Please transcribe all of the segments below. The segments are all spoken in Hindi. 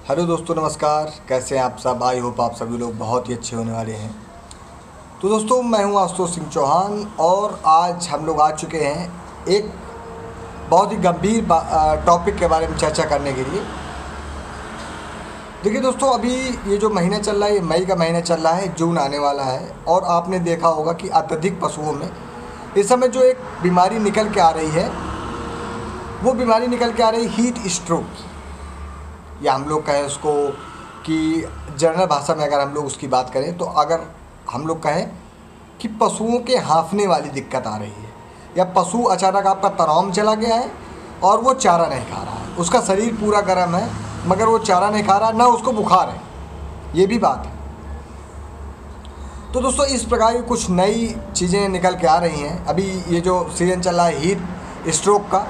हेलो दोस्तों, नमस्कार। कैसे हैं आप सब? आई होप आप सभी लोग बहुत ही अच्छे होने वाले हैं। तो दोस्तों, मैं हूं आशुतोष सिंह चौहान और आज हम लोग आ चुके हैं एक बहुत ही गंभीर टॉपिक के बारे में चर्चा करने के लिए। देखिए दोस्तों, अभी ये जो महीना चल रहा है, ये मई का महीना चल रहा है, जून आने वाला है और आपने देखा होगा कि अत्यधिक पशुओं में इस समय जो एक बीमारी निकल के आ रही है, वो बीमारी निकल के आ रही हीट स्ट्रोक की, या हम लोग कहें उसको कि जनरल भाषा में अगर हम लोग उसकी बात करें तो अगर हम लोग कहें कि पशुओं के हाँफने वाली दिक्कत आ रही है, या पशु अचानक आपका तनाव में चला गया है और वो चारा नहीं खा रहा है, उसका शरीर पूरा गर्म है मगर वो चारा नहीं खा रहा, ना उसको बुखार है, ये भी बात है। तो दोस्तों, इस प्रकार की कुछ नई चीज़ें निकल के आ रही हैं अभी ये जो सीज़न चल रहा है हीट स्ट्रोक का,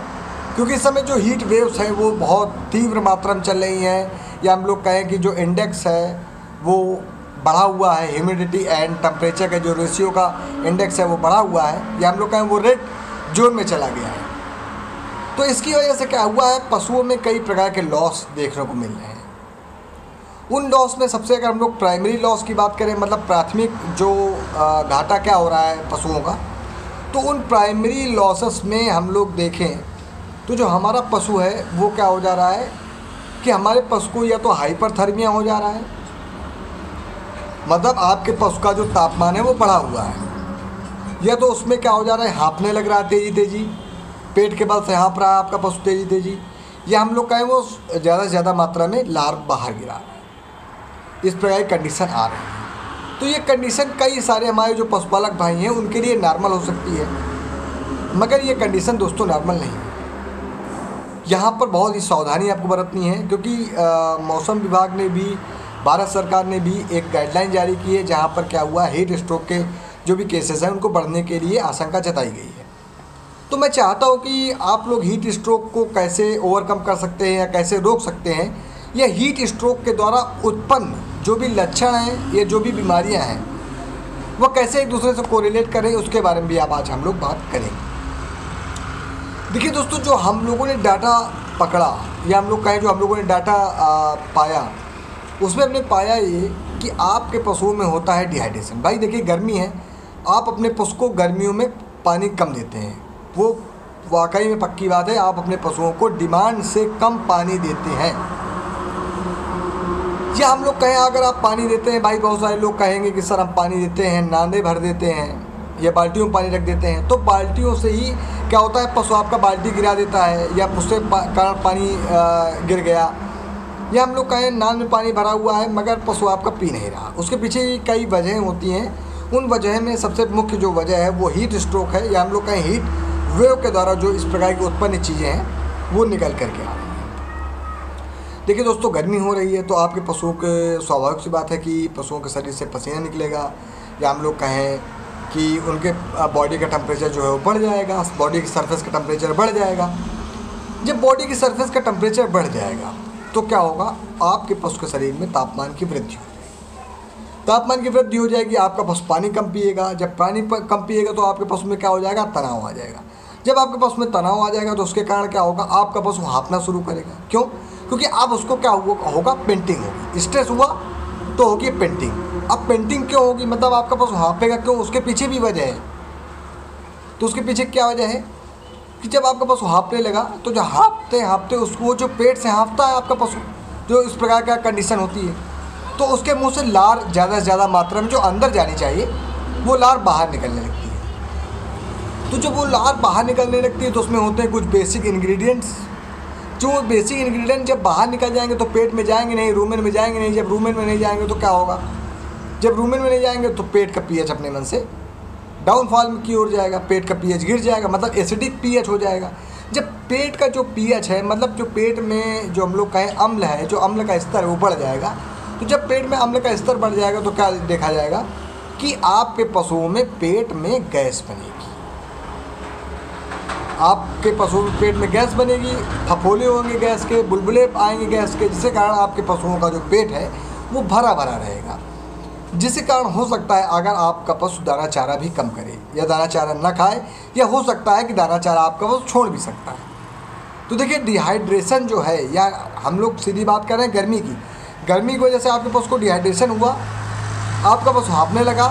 क्योंकि इस समय जो हीट वेव्स हैं वो बहुत तीव्र मात्रा में चल रही हैं, या हम लोग कहें कि जो इंडेक्स है वो बढ़ा हुआ है, ह्यूमिडिटी एंड टेम्परेचर का जो रेशियो का इंडेक्स है वो बढ़ा हुआ है, या हम लोग कहें वो रेड जोन में चला गया है। तो इसकी वजह से क्या हुआ है, पशुओं में कई प्रकार के लॉस देखने को मिल रहे हैं। उन लॉस में सबसे अगर हम लोग प्राइमरी लॉस की बात करें, मतलब प्राथमिक जो घाटा क्या हो रहा है पशुओं का, तो उन प्राइमरी लॉसेस में हम लोग देखें तो जो हमारा पशु है वो क्या हो जा रहा है कि हमारे पशु को या तो हाइपरथर्मिया हो जा रहा है, मतलब आपके पशु का जो तापमान है वो बढ़ा हुआ है, या तो उसमें क्या हो जा रहा है, हाँफने लग रहा है तेज़ी तेज़ी, पेट के बल से हाँफ रहा है आपका पशु तेज़ी तेज़ी, या हम लोग कहें वो ज़्यादा से ज़्यादा मात्रा में लार बाहर गिरा रहा है। इस प्रकार की कंडीशन आ रही है। तो ये कंडीशन कई सारे हमारे जो पशुपालक भाई हैं उनके लिए नॉर्मल हो सकती है, मगर ये कंडीशन दोस्तों नॉर्मल नहीं है। यहाँ पर बहुत ही सावधानी आपको बरतनी है, क्योंकि मौसम विभाग ने भी, भारत सरकार ने भी एक गाइडलाइन जारी की है जहाँ पर क्या हुआ, हीट स्ट्रोक के जो भी केसेस हैं उनको बढ़ने के लिए आशंका जताई गई है। तो मैं चाहता हूँ कि आप लोग हीट स्ट्रोक को कैसे ओवरकम कर सकते हैं या कैसे रोक सकते हैं, या हीट स्ट्रोक के द्वारा उत्पन्न जो भी लक्षण हैं या जो भी बीमारियाँ हैं वो कैसे एक दूसरे से कोरिलेट करें, उसके बारे में भी आज हम लोग बात करेंगे। देखिए दोस्तों, जो हम लोगों ने डाटा पकड़ा, या हम लोग कहें जो हम लोगों ने डाटा पाया, उसमें हमने पाया ये कि आपके पशुओं में होता है डिहाइड्रेशन। भाई देखिए, गर्मी है, आप अपने पशु को गर्मियों में पानी कम देते हैं, वो वाकई में पक्की बात है, आप अपने पशुओं को डिमांड से कम पानी देते हैं। या हम लोग कहें अगर आप पानी देते हैं, भाई बहुत सारे लोग कहेंगे कि सर हम पानी देते हैं, नांदे भर देते हैं या बाल्टियों में पानी रख देते हैं, तो बाल्टियों से ही क्या होता है, पशु आपका बाल्टी गिरा देता है या उससे कारण पानी गिर गया, या हम लोग कहें नाल में पानी भरा हुआ है मगर पशु आपका पी नहीं रहा। उसके पीछे कई वजहें होती हैं। उन वजह में सबसे मुख्य जो वजह है वो हीट स्ट्रोक है, या हम लोग कहें हीट वेव के द्वारा जो इस प्रकार की उत्पन्न चीज़ें हैं वो निकल करके आ रही हैं। देखिए दोस्तों, गर्मी हो रही है तो आपके पशुओं के स्वाभाविक सी बात है कि पशुओं के शरीर से पसीना निकलेगा, या हम लोग कहें कि उनके बॉडी का टेम्परेचर जो है वो बढ़ जाएगा, बॉडी की सरफेस का टेम्परेचर बढ़ जाएगा। जब बॉडी की सरफेस का टेम्परेचर बढ़ जाएगा तो क्या होगा, आपके पशु के शरीर में तापमान की वृद्धि हो जाएगी। तापमान की वृद्धि हो जाएगी, आपका पशु पानी कम पिएगा। जब पानी कम पिएगा तो आपके पशु में क्या हो जाएगा, तनाव आ जाएगा। जब आपके पशु में तनाव आ जाएगा तो उसके कारण क्या होगा, आपका पशु हाँफना शुरू करेगा। क्यों? क्योंकि आप उसको क्या होगा, पेंटिंग होगी। स्ट्रेस हुआ तो होगी पेंटिंग। अब पेंटिंग क्यों होगी, मतलब आपका पशु हाँफेगा क्यों, उसके पीछे भी वजह है। तो उसके पीछे क्या वजह है कि जब आपका पशु हाँफने लगा तो जो हाँफते उसको जो पेट से हाँफता है आपका पशु, जो इस प्रकार का कंडीशन होती है, तो उसके मुंह से लार ज़्यादा से ज़्यादा मात्रा में जो अंदर जानी चाहिए वो लार बाहर निकलने लगती है। तो जब वो लार बाहर निकलने लगती है तो उसमें होते हैं कुछ बेसिक इंग्रेडिएंट्स। जो बेसिक इंग्रेडिएंट जब बाहर निकल जाएंगे तो पेट में जाएंगे नहीं, रूमेन में जाएंगे नहीं। जब रूमेन में नहीं जाएंगे तो क्या होगा, जब रूमेन में नहीं जाएंगे तो पेट का पीएच अपने मन से डाउनफॉल की ओर जाएगा, पेट का पीएच गिर जाएगा, मतलब एसिडिक पीएच हो जाएगा। जब पेट का जो पीएच है, मतलब जो पेट में जो हम लोग कहें अम्ल है, जो अम्ल का स्तर है वो बढ़ जाएगा। तो जब पेट में अम्ल का स्तर बढ़ जाएगा तो क्या देखा जाएगा कि आपके पशुओं में पेट में गैस बनेगी। आपके पशुओं में पेट में गैस बनेगी, फफोले होंगे गैस के, बुलबुले आएंगे गैस के, जिसके कारण आपके पशुओं का जो पेट है वो भरा भरा रहेगा। जिसके कारण हो सकता है अगर आपका पशु दाना चारा भी कम करे या दाना चारा न खाए, या हो सकता है कि दाना चारा आपका पशु छोड़ भी सकता है। तो देखिए डिहाइड्रेशन जो है, या हम लोग सीधी बात कर रहे हैं गर्मी की, गर्मी की वजह से आपके पशु को डिहाइड्रेशन हुआ, आपका पशु हाँफने लगा,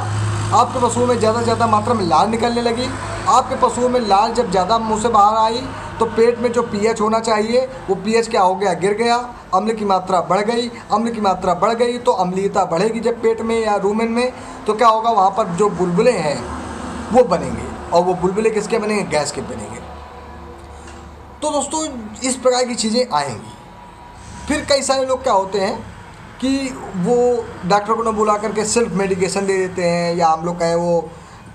आपके पशुओं में ज़्यादा से ज़्यादा मात्रा में लाल निकलने लगी। आपके पशुओं में लाल जब ज़्यादा मुंह से बाहर आई तो पेट में जो पीएच होना चाहिए वो पीएच क्या हो गया, गिर गया, अम्ल की मात्रा बढ़ गई। अम्ल की मात्रा बढ़ गई तो अम्लीयता बढ़ेगी जब पेट में या रूमेन में, तो क्या होगा, वहाँ पर जो बुलबुले हैं वो बनेंगे, और वो बुलबुले किसके बनेंगे, गैस के बनेंगे। तो दोस्तों इस प्रकार की चीज़ें आएंगी। फिर कई सारे लोग क्या होते हैं कि वो डॉक्टर को न बुला करके सिर्फ मेडिकेशन दे देते हैं, या हम लोग कहें वो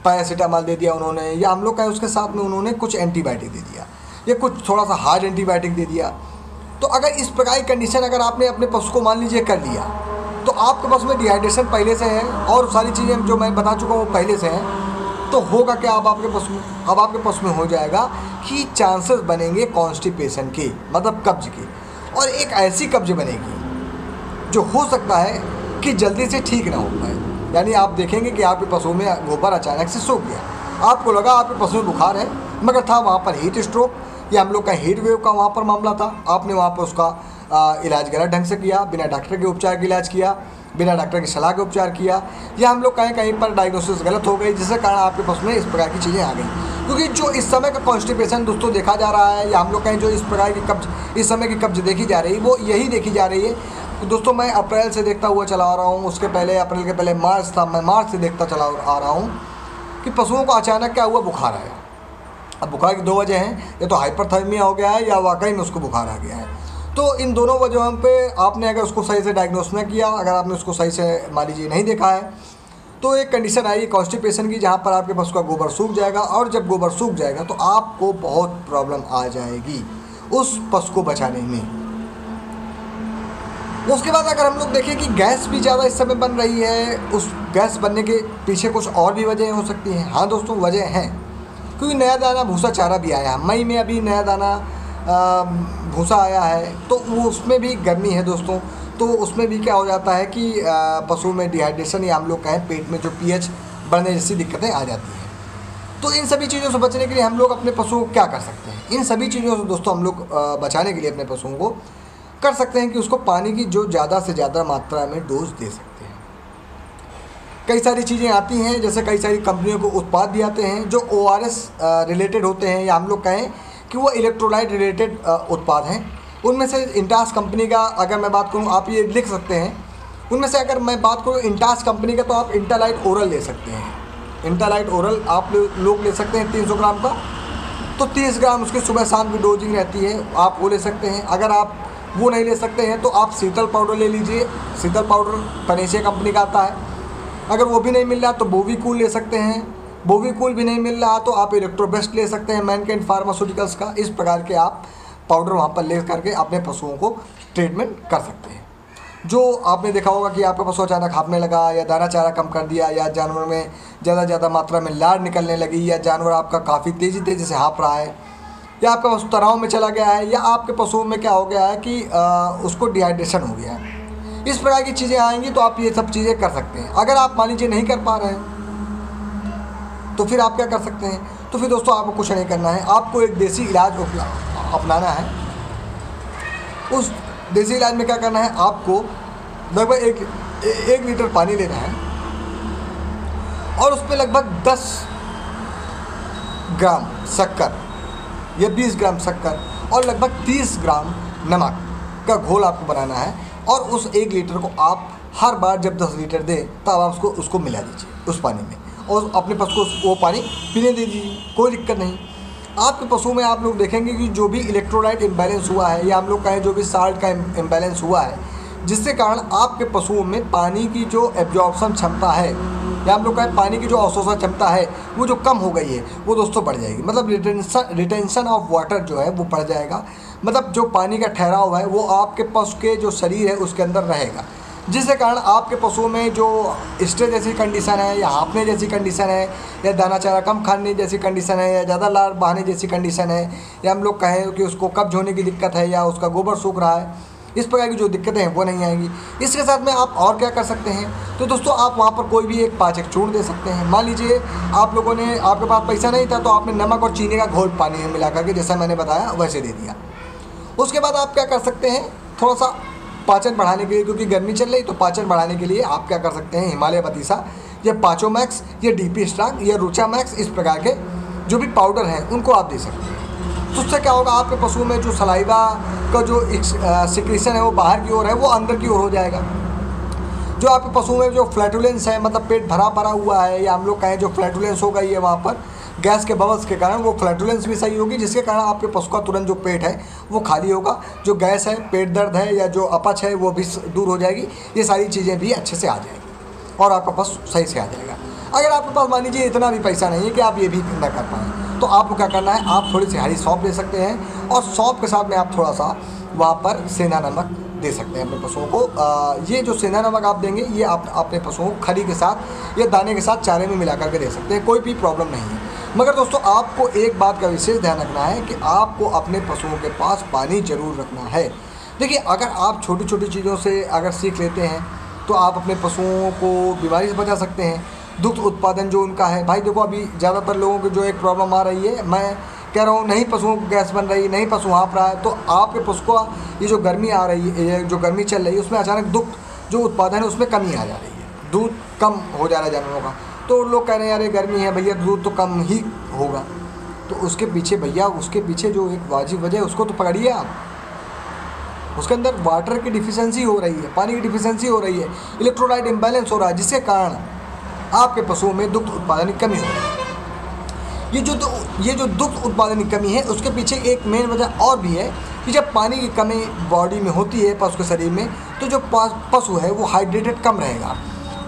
पैरासीटामॉल दे दिया उन्होंने, या हम लोग कहें उसके साथ में उन्होंने कुछ एंटीबायोटिक दे दिया, या कुछ थोड़ा सा हार्ड एंटीबायोटिक दे दिया। तो अगर इस प्रकार की कंडीशन अगर आपने अपने पशु को मान लीजिए कर लिया, तो आपके पशु में डिहाइड्रेशन पहले से है और सारी चीज़ें जो मैं बता चुका हूँ वो पहले से हैं, तो होगा क्या, अब आपके पशु में हो जाएगा कि चांसेस बनेंगे कॉन्स्टिपेशन के, मतलब कब्ज के, और एक ऐसी कब्ज बनेगी जो हो सकता है कि जल्दी से ठीक ना हो पाए। यानी आप देखेंगे कि आपके पशु में गोबर अचानक से सूख गया, आपको लगा आपके पशु में बुखार है, मगर था वहाँ पर हीट स्ट्रोक या हम लोग का हीट वेव का वहाँ पर मामला था। आपने वहाँ पर उसका इलाज गलत ढंग से किया, बिना डॉक्टर के उपचार के इलाज किया, बिना डॉक्टर की सलाह के उपचार किया, या हम लोग कहीं पर डायग्नोसिस गलत हो गई, जिसके कारण आपके पशु में इस प्रकार की चीज़ें आ गई। क्योंकि जो इस समय का कॉन्स्टिपेशन दोस्तों देखा जा रहा है, या हम लोग कहें जो इस प्रकार की कब्ज इस समय की कब्ज देखी जा रही है, वो यही देखी जा रही है। तो दोस्तों मैं अप्रैल से देखता हुआ चला आ रहा हूँ, उसके पहले अप्रैल के पहले मार्च था, मैं मार्च से देखता चला आ रहा हूँ कि पशुओं को अचानक क्या हुआ, बुखार आया। अब बुखार की दो वजह हैं, या तो हाइपरथर्मिया हो गया है या वाकई में उसको बुखार आ गया है। तो इन दोनों वजहों पे आपने अगर उसको सही से डायग्नोस ना किया, अगर आपने उसको सही से मान लीजिए नहीं देखा है, तो एक कंडीशन आएगी कॉन्स्टिपेशन की, जहाँ पर आपके पशु का गोबर सूख जाएगा, और जब गोबर सूख जाएगा तो आपको बहुत प्रॉब्लम आ जाएगी उस पशु को बचाने में। उसके बाद अगर हम लोग देखें कि गैस भी ज़्यादा इस समय बन रही है, उस गैस बनने के पीछे कुछ और भी वजह हो सकती हैं। हाँ दोस्तों वजह हैं, क्योंकि नया दाना भूसा चारा भी आया है, मई में अभी नया दाना भूसा आया है, तो वो उसमें भी गर्मी है दोस्तों, तो उसमें भी क्या हो जाता है कि पशु में डिहाइड्रेशन, या हम लोग कहें पेट में जो पीएच बढ़ने जैसी दिक्कतें आ जाती हैं। तो इन सभी चीज़ों से बचने के लिए हम लोग अपने पशुओं को क्या कर सकते हैं, इन सभी चीज़ों से दोस्तों हम लोग बचाने के लिए अपने पशुओं को कर सकते हैं कि उसको पानी की जो ज़्यादा से ज़्यादा मात्रा में डोज दे सकते हैं। कई सारी चीज़ें आती हैं, जैसे कई सारी कंपनियों को उत्पाद भी आते हैं जो ORS रिलेटेड होते हैं, या हम लोग कहें कि वो इलेक्ट्रोलाइट रिलेटेड उत्पाद हैं। उनमें से इंटास कंपनी का अगर मैं बात करूं, आप ये लिख सकते हैं, उनमें से अगर मैं बात करूं इंटास कंपनी का, तो आप इंटालाइट ओरल ले सकते हैं। इंटालाइट ओरल आप लोग ले सकते हैं 300 ग्राम का, तो 30 ग्राम उसकी सुबह शाम की डोजिंग रहती है, आप वो ले सकते हैं। अगर आप वो नहीं ले सकते हैं तो आप शीतल पाउडर ले लीजिए, शीतल पाउडर पनेशिया कंपनी का आता है। अगर वो भी नहीं मिल रहा तो बोवीकूल ले सकते हैं, बोवीकूल भी नहीं मिल रहा तो आप इलेक्ट्रोबेस्ट ले सकते हैं मैनकाइंड फार्मास्यूटिकल्स का। इस प्रकार के आप पाउडर वहाँ पर ले करके अपने पशुओं को ट्रीटमेंट कर सकते हैं। जो आपने देखा होगा कि आपका पशु अचानक हाँफने लगा, या दाना चारा कम कर दिया, या जानवर में ज़्यादा मात्रा में लार निकलने लगी, या जानवर आपका काफ़ी तेज़ी से हाँफ रहा है, या आपका पशु तनाव में चला गया है, या आपके पशुओं में क्या हो गया है कि उसको डिहाइड्रेशन हो गया है, इस प्रकार की चीज़ें आएंगी, तो आप ये सब चीज़ें कर सकते हैं। अगर आप मान लीजिए नहीं कर पा रहे हैं तो फिर आप क्या कर सकते हैं, तो फिर दोस्तों आपको कुछ नहीं करना है, आपको एक देसी इलाज अपनाना है। उस देसी इलाज में क्या करना है, आपको लगभग एक लीटर पानी लेना है, और उस पर लगभग 10 ग्राम शक्कर या 20 ग्राम शक्कर और लगभग 30 ग्राम नमक का घोल आपको बनाना है, और उस 1 लीटर को आप हर बार जब 10 लीटर दें तब आप उसको मिला दीजिए उस पानी में, और अपने पशु को वो पानी पीने दे दीजिए, कोई दिक्कत नहीं। आपके पशु में आप लोग देखेंगे कि जो भी इलेक्ट्रोलाइट इम्बैलेंस हुआ है, या हम लोग कहें जो भी साल्ट का इम्बैलेंस हुआ है, जिससे कारण आपके पशुओं में पानी की जो एब्जॉर्प्शन क्षमता है, या हम लोग कहें पानी की जो अवशोषण क्षमता है वो जो कम हो गई है, वो दोस्तों बढ़ जाएगी। मतलब रिटेंशन ऑफ वाटर जो है वो बढ़ जाएगा, मतलब जो पानी का ठहराव है वो आपके पशु के जो शरीर है उसके अंदर रहेगा, जिसके कारण आपके पशुओं में जो स्ट्रेस जैसी कंडीशन है, या हाँफने जैसी कंडीशन है, या दाना चारा कम खाने जैसी कंडीशन है, या ज़्यादा लार बहाने जैसी कंडीशन है, या हम लोग कहें कि उसको कब्ज होने की दिक्कत है, या उसका गोबर सूख रहा है, इस प्रकार की जो दिक्कतें हैं वो नहीं आएंगी। इसके साथ में आप और क्या कर सकते हैं, तो दोस्तों आप वहाँ पर कोई भी एक पाचक चूर्ण दे सकते हैं। मान लीजिए आप लोगों ने, आपके पास पैसा नहीं था तो आपने नमक और चीनी का घोल पानी में मिला करके, जैसा मैंने बताया वैसे दे दिया, उसके बाद आप क्या कर सकते हैं, थोड़ा सा पाचन बढ़ाने के लिए, क्योंकि गर्मी चल रही तो पाचन बढ़ाने के लिए आप क्या कर सकते हैं, हिमालय बतीसा, ये पाचो मैक्स, ये डीपी स्ट्रांग, ये रुचा मैक्स, इस प्रकार के जो भी पाउडर हैं उनको आप दे सकते हैं। तो उससे क्या होगा, आपके पशु में जो सलाइवा का जो सिक्रीशन है वो बाहर की ओर है, वो अंदर की ओर हो जाएगा। जो आपके पशु में जो फ्लैटुलेंस है, मतलब पेट भरा हुआ है, या हम लोग कहें जो फ्लैटुलेंस हो गई है वहाँ पर गैस के बबल्स के कारण, वो फ्लैटुलेंस भी सही होगी, जिसके कारण आपके पशु का तुरंत जो पेट है वो खाली होगा। जो गैस है, पेट दर्द है, या जो अपच है वो भी दूर हो जाएगी। ये सारी चीज़ें भी अच्छे से आ जाएगी और आपका पशु सही से आ जाएगा। अगर आपके पास मान लीजिए इतना भी पैसा नहीं है कि आप ये भी न कर पाएँ, तो आपको क्या करना है, आप थोड़ी सी हरी सौंफ ले सकते हैं, और सौंफ के साथ में आप थोड़ा सा वहाँ पर सेंधा नमक दे सकते हैं अपने पशुओं को। ये जो सेंधा नमक आप देंगे, ये आप अपने पशुओं को खरी के साथ या दाने के साथ चारे में मिला करके दे सकते हैं, कोई भी प्रॉब्लम नहीं है। मगर दोस्तों, आपको एक बात का विशेष ध्यान रखना है कि आपको अपने पशुओं के पास पानी ज़रूर रखना है। देखिए, अगर आप छोटी छोटी चीज़ों से अगर सीख लेते हैं तो आप अपने पशुओं को बीमारी से बचा सकते हैं। दुग्ध उत्पादन जो उनका है, भाई देखो, अभी ज़्यादातर लोगों को जो एक प्रॉब्लम आ रही है, मैं कह रहा हूँ, नहीं पशुओं को गैस बन रही, नहीं पशु हाँफ रहा है, तो आपके पशु को ये जो गर्मी आ रही है, ये जो गर्मी चल रही है, उसमें अचानक दुग्ध जो उत्पादन है उसमें कमी आ जा रही है, दूध कम हो जा रहा है जानवरों का। तो लोग कह रहे हैं यार ये गर्मी है भैया, दूध तो कम ही होगा। तो उसके पीछे भैया, उसके पीछे जो एक वाजिब वजह है उसको तो पकड़िए आप। उसके अंदर वाटर की डिफिशियंसी हो रही है, पानी की डिफिशियंसी हो रही है, इलेक्ट्रोलाइट इम्बैलेंस हो रहा है, जिसके कारण आपके पशुओं में दुग्ध उत्पादन की कमी हो रही है। ये जो दुग्ध उत्पादन की कमी है, उसके पीछे एक मेन वजह और भी है कि जब पानी की कमी बॉडी में होती है पशु के शरीर में, तो जो पशु है वो हाइड्रेटेड कम रहेगा।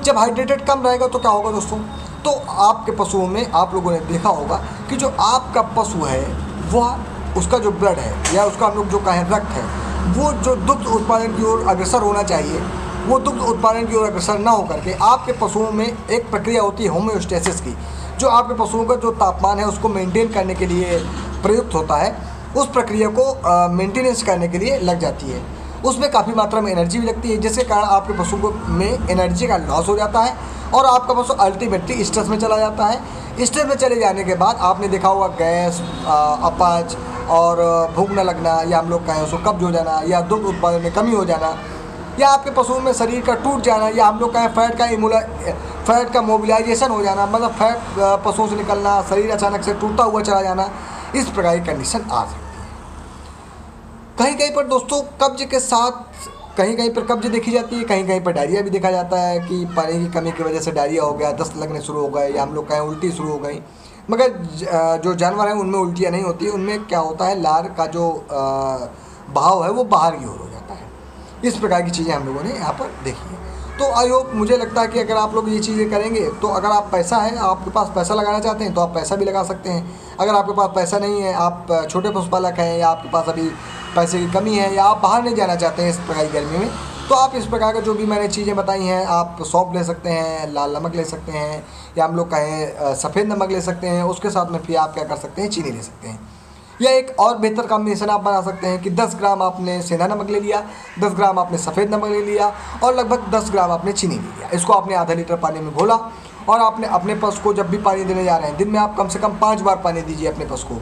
जब हाइड्रेटेड कम रहेगा तो क्या होगा दोस्तों, तो आपके पशुओं में आप लोगों ने देखा होगा कि जो आपका पशु है वह उसका जो ब्लड है, या उसका हम लोग जो कहें रक्त है, वो जो दुग्ध उत्पादन की ओर अग्रसर होना चाहिए, वो दुग्ध उत्पादन की ओर अग्रसर ना होकर के आपके पशुओं में एक प्रक्रिया होती है होम्योस्टेसिस की, जो आपके पशुओं का जो तापमान है उसको मेंटेन करने के लिए प्रयुक्त होता है। उस प्रक्रिया को मेंटेनेंस करने के लिए लग जाती है। उसमें काफ़ी मात्रा में एनर्जी भी लगती है, जिसके कारण आपके पशु को में एनर्जी का लॉस हो जाता है और आपका पशु अल्टीमेटली स्ट्रेस में चला जाता है। स्ट्रेस में चले जाने के बाद आपने देखा होगा गैस, अपच और भूख न लगना, या हम लोग कहें उसको कब्ज हो जाना, या दुग्ध उत्पादन में कमी हो जाना, या आपके पशुओं में शरीर का टूट जाना, या हम लोग कहें फैट का मोबिलाइजेशन हो जाना, मतलब फैट पशुओं से निकलना, शरीर अचानक से टूटता हुआ चला जाना, इस प्रकार की कंडीशन आ सकती है। कहीं कहीं पर दोस्तों कब्ज के साथ कहीं कहीं पर कब्ज देखी जाती है, कहीं कहीं पर डायरिया भी देखा जाता है कि पानी की कमी की वजह से डायरिया हो गया, दस्त लगने शुरू हो गए, या हम लोग कहें उल्टी शुरू हो गई। मगर जो जानवर हैं उनमें उल्टियाँ नहीं होती, उनमें क्या होता है, लार का जो बहाव है वो बाहर की ओर हो जाता है। इस प्रकार की चीज़ें हम लोगों ने यहाँ पर देखी है। तो आई होप, मुझे लगता है कि अगर आप लोग ये चीज़ें करेंगे तो अगर आप पैसा है, आपके पास पैसा लगाना चाहते हैं तो आप पैसा भी लगा सकते हैं। अगर आपके पास पैसा नहीं है, आप छोटे पशुपालक हैं, या आपके पास अभी पैसे की कमी है, या आप बाहर नहीं जाना चाहते हैं इस प्रकार की गर्मी में, तो आप इस प्रकार का जो भी मैंने चीज़ें बताई हैं, आप सौंफ ले सकते हैं, लाल नमक ले सकते हैं, या हम लोग कहें सफ़ेद नमक ले सकते हैं। उसके साथ में फिर आप क्या कर सकते हैं, चीनी ले सकते हैं। या एक और बेहतर कॉम्बिनेशन आप बना सकते हैं कि 10 ग्राम आपने सेंधा नमक ले लिया, 10 ग्राम आपने सफ़ेद नमक ले लिया, और लगभग 10 ग्राम आपने चीनी ले लिया। इसको आपने आधा लीटर पानी में घोला, और आपने अपने पशु को जब भी पानी देने जा रहे हैं, दिन में आप कम से कम 5 बार पानी दीजिए अपने पशु को।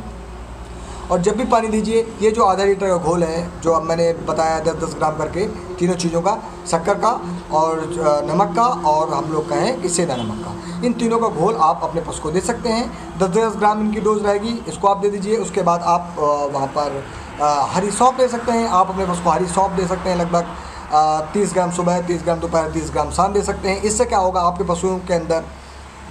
और जब भी पानी दीजिए, ये जो आधा लीटर का घोल है जो अब मैंने बताया 10-10 ग्राम करके, तीनों चीज़ों का, शक्कर का और नमक का, और हम लोग कहें कि सेंधा नमक का, इन तीनों का घोल आप अपने पशु को दे सकते हैं। 10-10 ग्राम इनकी डोज रहेगी, इसको आप दे दीजिए। उसके बाद आप वहाँ पर हरी सौंफ ले सकते हैं, आप अपने पशु को हरी सौंफ दे सकते हैं, लगभग 30 ग्राम सुबह, 30 ग्राम दोपहर, 30 ग्राम शाम दे सकते हैं। इससे क्या होगा, आपके पशुओं के अंदर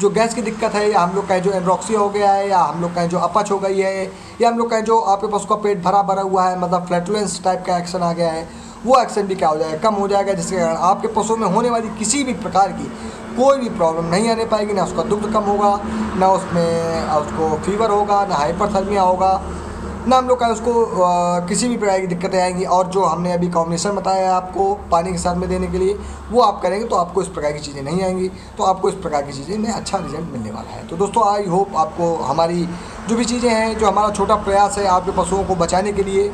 जो गैस की दिक्कत है, या हम लोग कहें जो एनरोक्सिया हो गया है, या हम लोग कहें जो अपच हो गई है, या हम लोग कहें जो आपके पशु का पेट भरा हुआ है, मतलब फ्लैटुलेंस टाइप का एक्शन आ गया है, वो एक्शन भी क्या हो जाएगा, कम हो जाएगा, जिसके कारण आपके पशु में होने वाली किसी भी प्रकार की कोई भी प्रॉब्लम नहीं आने पाएगी। ना उसका दुग्ध कम होगा, ना उसमें उसको फीवर होगा, ना हाइपरथर्मिया होगा, ना हम लोग का उसको किसी भी प्रकार की दिक्कतें आएंगी। और जो हमने अभी कॉम्बिनेशन बताया है आपको पानी के साथ में देने के लिए, वो आप करेंगे तो आपको इस प्रकार की चीज़ें नहीं आएंगी, तो आपको इस प्रकार की चीज़ें में अच्छा रिजल्ट मिलने वाला है। तो दोस्तों, आई होप आपको हमारी जो भी चीज़ें हैं, जो हमारा छोटा प्रयास है आपके पशुओं को बचाने के लिए,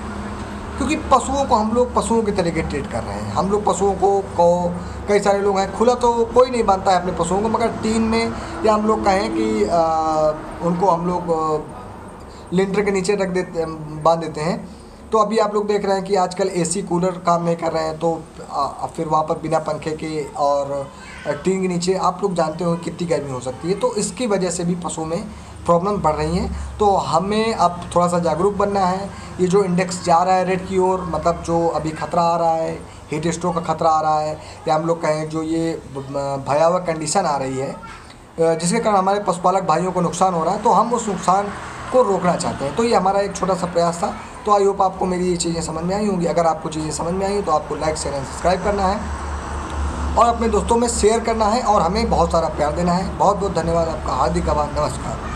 क्योंकि पशुओं को हम लोग पशुओं के तरीके ट्रीट कर रहे हैं। हम लोग पशुओं को कई सारे लोग हैं, खुला तो कोई नहीं बांधता है अपने पशुओं को, मगर टीन में, या हम लोग कहें कि उनको हम लोग लिंटर के नीचे रख देते, बांध देते हैं। तो अभी आप लोग देख रहे हैं कि आजकल एसी कूलर काम नहीं कर रहे हैं, तो फिर वहाँ पर बिना पंखे के और टीन के नीचे आप लोग जानते हो कितनी गर्मी हो सकती है। तो इसकी वजह से भी पशुओं में प्रॉब्लम बढ़ रही हैं। तो हमें अब थोड़ा सा जागरूक बनना है। ये जो इंडेक्स जा रहा है रेड की ओर, मतलब जो अभी खतरा आ रहा है, हीट स्ट्रोक का खतरा आ रहा है, या हम लोग कहें जो ये भयावह कंडीशन आ रही है जिसके कारण हमारे पशुपालक भाइयों को नुकसान हो रहा है, तो हम उस नुकसान को रोकना चाहते हैं। तो ये हमारा एक छोटा सा प्रयास था। तो आई होप आपको मेरी ये चीज़ें समझ में आई होंगी। अगर आपको चीज़ें समझ में आई तो आपको लाइक शेयर एंड सब्सक्राइब करना है और अपने दोस्तों में शेयर करना है और हमें बहुत सारा प्यार देना है। बहुत बहुत धन्यवाद आपका। हार्दिक आभार। नमस्कार।